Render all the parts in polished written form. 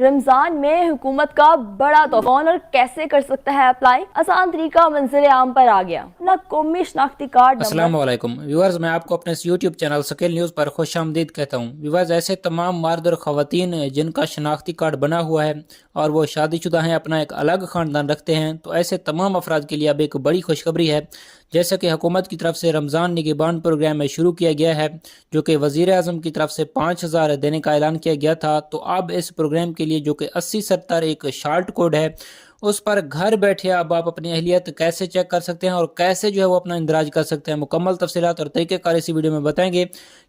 रमजान में हुकूमत का बड़ा तोहफा और कैसे कर सकता है अप्लाई। आसान तरीका मंजिल आम पर आ गया ना। कौमी शनाख्ती कार्ड अस्सलाम वालेकुम व्यूअर्स, मैं आपको अपने इस यूट्यूब चैनल स्केल न्यूज़ पर खुश आमदीद कहता हूँ। व्यूअर्स, ऐसे तमाम मर्द और ख़वातीन जिनका शनाख्ती कार्ड बना हुआ है और वो शादीशुदा हैं, अपना एक अलग ख़ानदान रखते हैं, तो ऐसे तमाम अफराद के लिए अब एक बड़ी खुशखबरी है। जैसा कि हुकूमत की तरफ से रमज़ान निगहबान प्रोग्राम में शुरू किया गया है, जो कि वज़ीर आज़म की तरफ से 5000 देने का ऐलान किया गया था, तो अब इस प्रोग्राम के लिए जो कि 8070 एक शार्ट कोड है, उस पर घर बैठे अब आप अपनी अहलियत कैसे चेक कर सकते हैं और कैसे जो है वो अपना इंदराज कर सकते हैं। मुकम्मल तफसीलात और तरीक़ेकार इसी वीडियो में बताएंगे,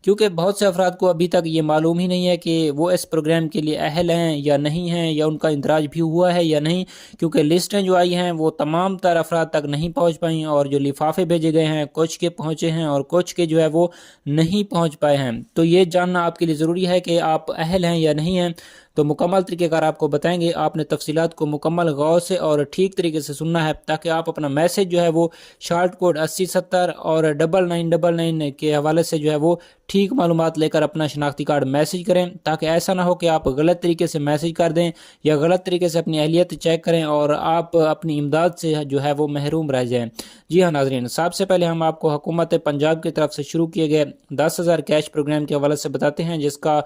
क्योंकि बहुत से अफराद को अभी तक ये मालूम ही नहीं है कि वो इस प्रोग्राम के लिए अहल हैं या नहीं हैं, या उनका इंदराज भी हुआ है या नहीं, क्योंकि लिस्टें जो आई हैं वो तमाम तर अफराद तक नहीं पहुँच पाई, और जो लिफाफे भेजे गए हैं कुछ के पहुँचे हैं और कुछ के जो है वो नहीं पहुँच पाए हैं। तो ये जानना आपके लिए ज़रूरी है कि आप अहल हैं या नहीं हैं। तो मुकम्मल तरीक़ेकार आपको बताएंगे, आपने तफसीलात को मुकम्मल गौर से और ठीक तरीके से सुनना है, ताकि आप अपना मैसेज जो है वो शार्ट कोड 8070 और 9999 के हवाले से जो है वो ठीक मालूमात लेकर अपना शनाख्ती कार्ड मैसेज करें, ताकि ऐसा ना हो कि आप गलत तरीके से मैसेज कर दें या गलत तरीके से अपनी अहलियत चेक करें और आप अपनी इमदाद से जो है वो महरूम रह जाएँ। जी हाँ नाजरीन, सबसे पहले हम आपको हुकूमत पंजाब की तरफ से शुरू किए गए 10,000 कैश प्रोग्राम के हवाले से बताते हैं, जिसका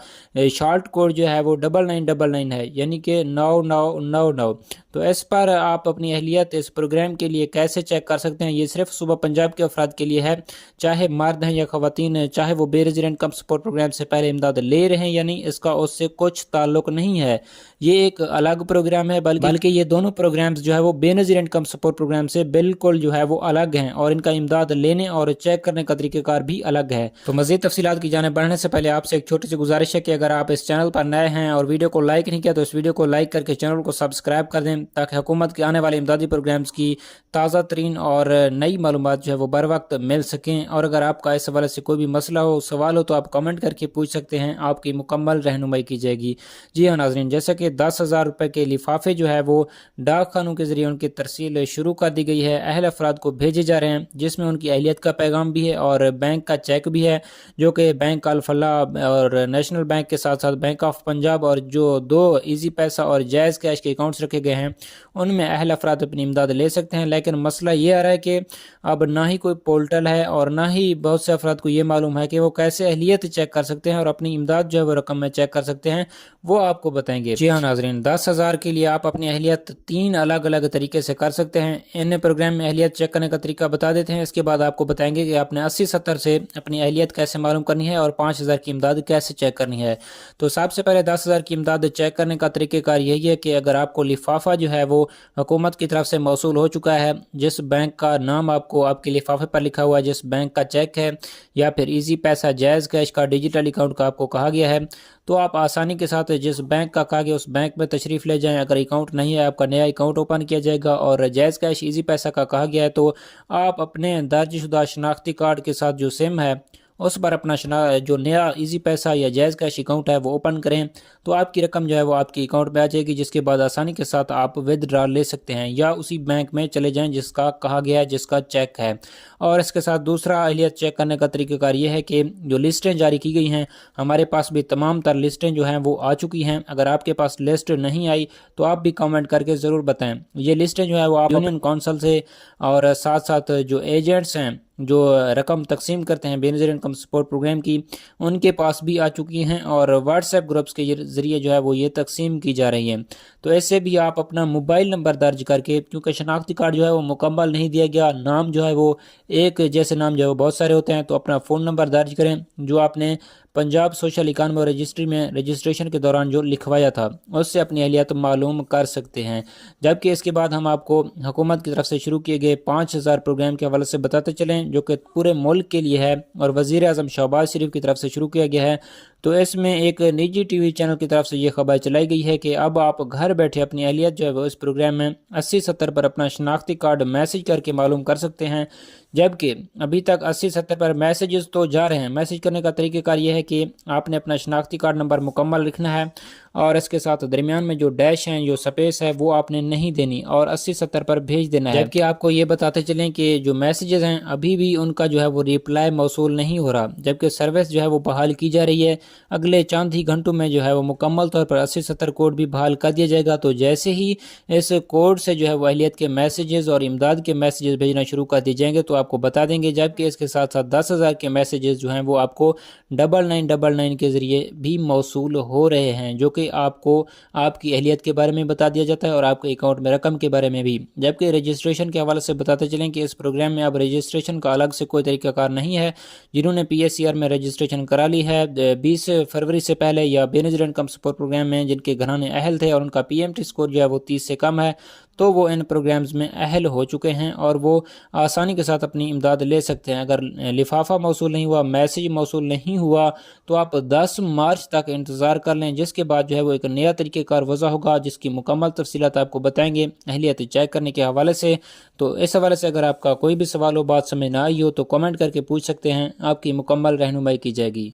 शार्ट कोड जो है वो 9999 है, यानी कि 9999। तो इस पर आप अपनी अहलियत इस प्रोग्राम के लिए कैसे चेक कर सकते हैं। ये सिर्फ सुबह पंजाब के अफराद के लिए है, चाहे मर्द हैं या ख़वातीन, चाहे वो बेनज़ीर इनकम सपोर्ट प्रोग्राम से पहले इमदाद ले रहे हैं या नहीं, इसका उससे कुछ ताल्लुक नहीं है। ये एक अलग प्रोग्राम है, बल्कि ये दोनों प्रोग्राम्स जो है वो बेनज़ीर इनकम सपोर्ट प्रोग्राम से बिल्कुल जो है वो अलग हैं, और इनका इमदाद लेने और चेक करने का तरीक़ेकार भी अलग है। तो मज़ीद तफसीलात की जाने बढ़ने से पहले आपसे एक छोटी सी गुजारिश है कि अगर आप इस चैनल पर नए हैं और वीडियो को लाइक नहीं किया, तो इस वीडियो को लाइक करके चैनल को सब्सक्राइब कर दें, ताकि हुकूमत के आने वाले इमदादी प्रोग्राम्स की ताज़ा तरीन और नई मालूमात जो है वो बर वक्त मिल सकें। और अगर आपका इस हवाले से कोई भी मसला हो, सवाल हो, तो आप कमेंट करके पूछ सकते हैं, आपकी मुकम्मल रहनुमाई की जाएगी। जी हाँ नाजरीन, जैसे कि 10,000 रुपये के लिफाफे जो है वो डाक खानों के जरिए उनकी तरसील शुरू कर दी गई है, अहल अफराद को भेजे जा रहे हैं, जिसमें उनकी अहलियत का पैगाम भी है और बैंक का चेक भी है, जो कि बैंक अल फलाह और नेशनल बैंक के साथ साथ बैंक ऑफ पंजाब और जो 2 ईजी पैसा और जायज़ कैश के अकाउंट्स रखे गए हैं, उनमें अहल अफराद अपनी इमदाद ले सकते हैं। लेकिन मसला ये आ रहा है कि अब ना ही कोई पोर्टल है और ना ही बहुत से अफराद को ये मालूम है कि वो कैसे अहलियत चेक कर सकते हैं और अपनी इमदाद जो है वो रकम में चेक कर सकते हैं, वो आपको बताएंगे। जी हाँ नाजरीन, 10,000 के लिए आप अपनी अहलियत 3 अलग अलग तरीके से कर सकते हैं। इन प्रोग्राम में अहलियत चेक करने का तरीका बता देते हैं, इसके बाद आपको बताएंगे कि आपने 8070 से अपनी अहलियत कैसे मालूम करनी है और 5000 की इमदाद कैसे चेक करनी है। तो सबसे पहले 10,000 की इमदाद चेक करने का तरीक़ेकार यही है कि अगर आपको लिफाफा जो है वो हुकूमत की तरफ से मौसूल हो चुका है, जिस बैंक का नाम आपको आपके लिफाफे पर लिखा हुआ है, जिस बैंक का चेक है, या फिर इजी पैसा, जायज़ कैश का, डिजिटल अकाउंट का आपको कहा गया है, तो आप आसानी के साथ जिस बैंक का कहा गया उस बैंक में तशरीफ़ ले जाएं। अगर अकाउंट नहीं है, आपका नया अकाउंट ओपन किया जाएगा, और जायज़ कैश, इजी पैसा का कहा गया है, तो आप अपने दर्जशुदा शनाख्ती कार्ड के साथ जो सिम है उस पर अपना जो नया इजी पैसा या जायज़ कैश अकाउंट है वो ओपन करें, तो आपकी रकम जो है वो आपकी अकाउंट में आ जाएगी, जिसके बाद आसानी के साथ आप विदड्रॉ ले सकते हैं, या उसी बैंक में चले जाएं जिसका कहा गया है, जिसका चेक है। और इसके साथ दूसरा अहलियत चेक करने का तरीक़ेकार ये है कि जो लिस्टें जारी की गई हैं, हमारे पास भी तमाम तर लिस्टें जो हैं वो आ चुकी हैं। अगर आपके पास लिस्ट नहीं आई तो आप भी कमेंट करके ज़रूर बताएं। ये लिस्टें जो है वो आप यूनियन काउंसिल से और साथ साथ जो एजेंट्स हैं जो रकम तकसीम करते हैं बेनज़ीर इनकम सपोर्ट प्रोग्राम की, उनके पास भी आ चुकी हैं, और व्हाट्सएप ग्रुप्स के ज़रिए जो है वो ये तकसीम की जा रही है। तो ऐसे भी आप अपना मोबाइल नंबर दर्ज करके, क्योंकि शनाख्ती कार्ड जो है वो मुकम्मल नहीं दिया गया, नाम जो है वो एक जैसे नाम जो है वो बहुत सारे होते हैं, तो अपना फ़ोन नंबर दर्ज करें जो आपने पंजाब सोशल इकानमी रजिस्ट्री में रजिस्ट्रेशन के दौरान जो लिखवाया था, उससे अपनी अहलियत मालूम कर सकते हैं। जबकि इसके बाद हम आपको हुकूमत की तरफ से शुरू किए गए 5000 प्रोग्राम के हवाले से बताते चलें, जो कि पूरे मुल्क के लिए है और वज़ीर आज़म शहबाज शरीफ की तरफ से शुरू किया गया है। तो इसमें एक निजी टीवी चैनल की तरफ से ये खबर चलाई गई है कि अब आप घर बैठे अपनी अहलियत जो है वो इस प्रोग्राम में 8070 पर अपना शनाख्ती कार्ड मैसेज करके मालूम कर सकते हैं। जबकि अभी तक 8070 पर मैसेजेस तो जा रहे हैं। मैसेज करने का तरीक़ेकार ये है कि आपने अपना शनाख्ती कार्ड नंबर मुकम्मल लिखना है اور اس کے ساتھ درمیان میں جو ڈیش ہیں جو سپیس ہے وہ آپ نے نہیں دینی اور 80-70 پر بھیج دینا ہے۔ جبکہ آپ کو یہ بتاتے چلیں کہ جو میسیجز ہیں ابھی بھی ان کا جو ہے وہ ریپلائی موصول نہیں ہو رہا، جبکہ سروس جو ہے وہ بحال کی جا رہی ہے۔ اگلے چند ہی گھنٹوں میں جو ہے وہ مکمل طور پر 80-70 کوڈ بھی بحال کر دیا جائے گا۔ تو جیسے ہی اس کوڈ سے جو ہے وہ اہلیت کے میسیجز اور امداد کے میسیجز بھیجنا شروع کر دی جائیں گے تو آپ کو بتا دیں گے، جبکہ اس کے ساتھ ساتھ 10,000 کے میسیجز جو ہیں وہ آپ کو 9999 کے ذریعے بھی موصول ہو رہے ہیں، جو کہ آپ کو آپ کی اہلیت کے بارے میں بتا دیا جاتا ہے اور آپ کے اکاؤنٹ میں رقم کے بارے میں بھی۔ جبکہ رجسٹریشن کے حوالے سے بتاتے چلیں کہ اس پروگرام میں اب رجسٹریشن کا الگ سے کوئی طریقہ کار نہیں ہے۔ جنہوں نے پی ایس سی آر میں رجسٹریشن کرا لی ہے 20 فروری سے پہلے یا بے نظیر انکم سپورٹ پروگرام میں، جن کے گھرانے اہل تھے اور ان کا پی ایم ٹی سکور جو ہے وہ 30 سے کم ہے، تو وہ ان پروگرامز میں اہل ہو چکے ہیں اور وہ آسانی کے ساتھ اپنی امداد لے سکتے ہیں۔ اگر لفافہ موصول نہیں ہوا، میسیج موصول نہیں ہوا، تو آپ 10 مارچ تک انتظار کر لیں، جس کے بعد جو ہے وہ ایک نیا طریقہ کار وضع ہوگا، جس کی مکمل تفصیلات آپ کو بتائیں گے اہلیت چیک کرنے کے حوالے سے۔ تو اس حوالے سے اگر آپ کا کوئی بھی سوال ہو، بات سمجھ نہ آئی ہو، تو کمنٹ کر کے پوچھ سکتے ہیں، آپ کی مکمل رہنمائی کی جائے گی۔